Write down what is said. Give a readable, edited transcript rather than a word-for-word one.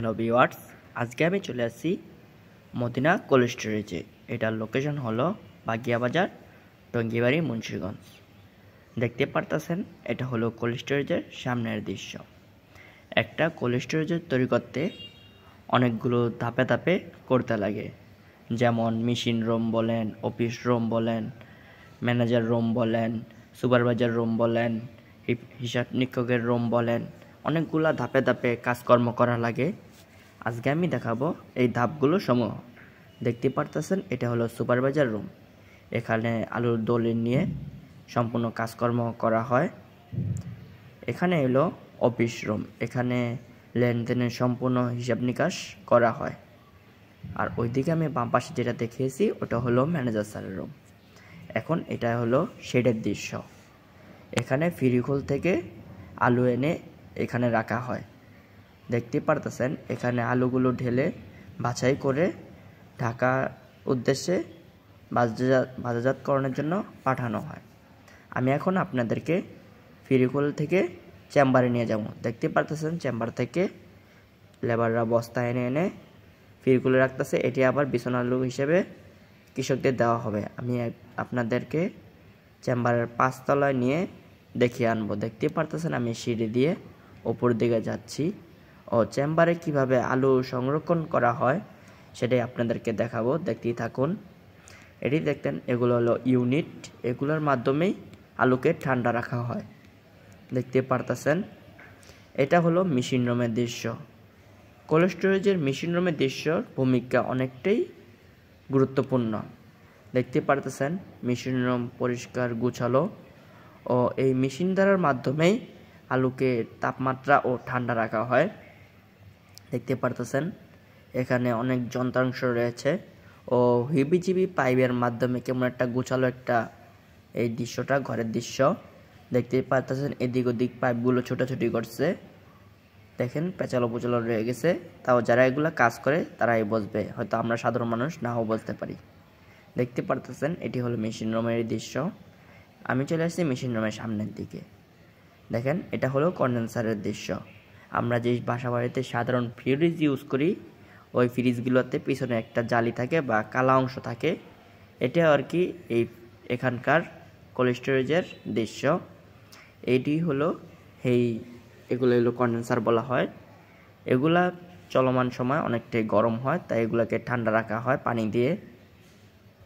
Hello viewers, আজকে আমি চলে আসছি মদিনা কোল্ড স্টোরেজে। এটার লোকেশন হলো বাগিয়া বাজার, টঙ্গিবাড়ি, মুন্সিগঞ্জ। দেখতে পারতেছেন এটা হলো কোল্ড স্টোরেজের সামনের দৃশ্য। একটা কোল্ড স্টোরেজের তৈরি করতে অনেকগুলো ধাপে ধাপে করতে লাগে, যেমন মেশিন রুম বলেন, অফিস রুম বলেন, ম্যানেজার রুম বলেন, সুপারভাইজার রুম বলেন, হিসাব নিরীক্ষকের রুম বলেন, অনেকগুলা ধাপে ধাপে কাজকর্ম করা লাগে। আজকে আমি দেখাবো এই ধাপগুলো সমূহ। দেখতে পারতেছেন এটা হলো সুপারভাইজার রুম। এখানে আলুর দলিল নিয়ে সম্পূর্ণ কাজকর্ম করা হয়। এখানে এলো অফিস রুম, এখানে লেনদেনের সম্পূর্ণ হিসাব নিকাশ করা হয়। আর ওইদিকে আমি বাম পাশে যেটা দেখিয়েছি ওটা হলো ম্যানেজার স্যারের রুম। এখন এটা হলো শেডের দৃশ্য। এখানে ফিরিখোল থেকে আলু এনে এখানে রাখা হয়। দেখতে পারতেছেন এখানে আলুগুলো ঢেলে বাছাই করে ঢাকা উদ্দেশ্যে বাজারজাতকরণের জন্য পাঠানো হয়। আমি এখন আপনাদেরকে ফিরিখোল থেকে চেম্বারে নিয়ে যাব। দেখতে পারতেছেন চেম্বার থেকে লেবাররা বস্তা এনে এনে ফিরিখোলে রাখতেছে। এটি আবার বিছনা আলু হিসেবে কৃষকদের দেওয়া হবে। আমি আপনাদেরকে চেম্বারের 5 তলায় নিয়ে দেখিয়ে আনবো। দেখতে পারতেছেন আমি সিঁড়ি দিয়ে উপর দিকে যাচ্ছি ও চেম্বারে কিভাবে আলু সংরক্ষণ করা হয় সেটাই আপনাদেরকে দেখাবো। দেখতেই থাকুন। এটি দেখতেন এগুলো হলো ইউনিট, এগুলোর মাধ্যমেই আলুকে ঠান্ডা রাখা হয়। দেখতে পারতেছেন এটা হলো মেশিন রুমের দৃশ্য। কোল্ড স্টোরেজের মেশিন রুমের দৃশ্যর ভূমিকা অনেকটাই গুরুত্বপূর্ণ। দেখতে পারতেছেন মেশিন রুম পরিষ্কার গুছালো ও এই মেশিন দ্বারার মাধ্যমেই আলুকে তাপমাত্রা ও ঠান্ডা রাখা হয়। দেখতে পারতেছেন এখানে অনেক যন্ত্রাংশ রয়েছে ও হিবিজিবি পাইপের মাধ্যমে কেমন একটা গুছালো একটা এই দৃশ্যটা ঘরের দৃশ্য। দেখতে পারতেছেন এদিক ওদিক পাইপগুলো ছোটাছুটি করছে। দেখেন পেঁচালো পোচালো রয়ে গেছে, তাও যারা এগুলা কাজ করে তারাই বুঝবে, হয়তো আমরা সাধারণ মানুষ নাও বুঝতে পারি। দেখতে পারতেছেন এটি হলো মেশিন রুমের দৃশ্য। আমি চলে আসছি মেশিন রুমের সামনের দিকে। দেখেন এটা হলো কন্ডেন্সারের দৃশ্য। আমরা যে বাসা বাড়িতে সাধারণ ফ্রিজ ইউজ করি ওই ফ্রিজগুলোতে পিছনে একটা জালি থাকে বা কালা অংশ থাকে, এটা আর কি এখানকার কোল্ড স্টোরেজের দৃশ্য। এইটি হলো এগুলো হলো কন্ডেন্সার বলা হয়। এগুলা চলমান সময় অনেকটাই গরম হয়, তাই এগুলাকে ঠান্ডা রাখা হয় পানি দিয়ে।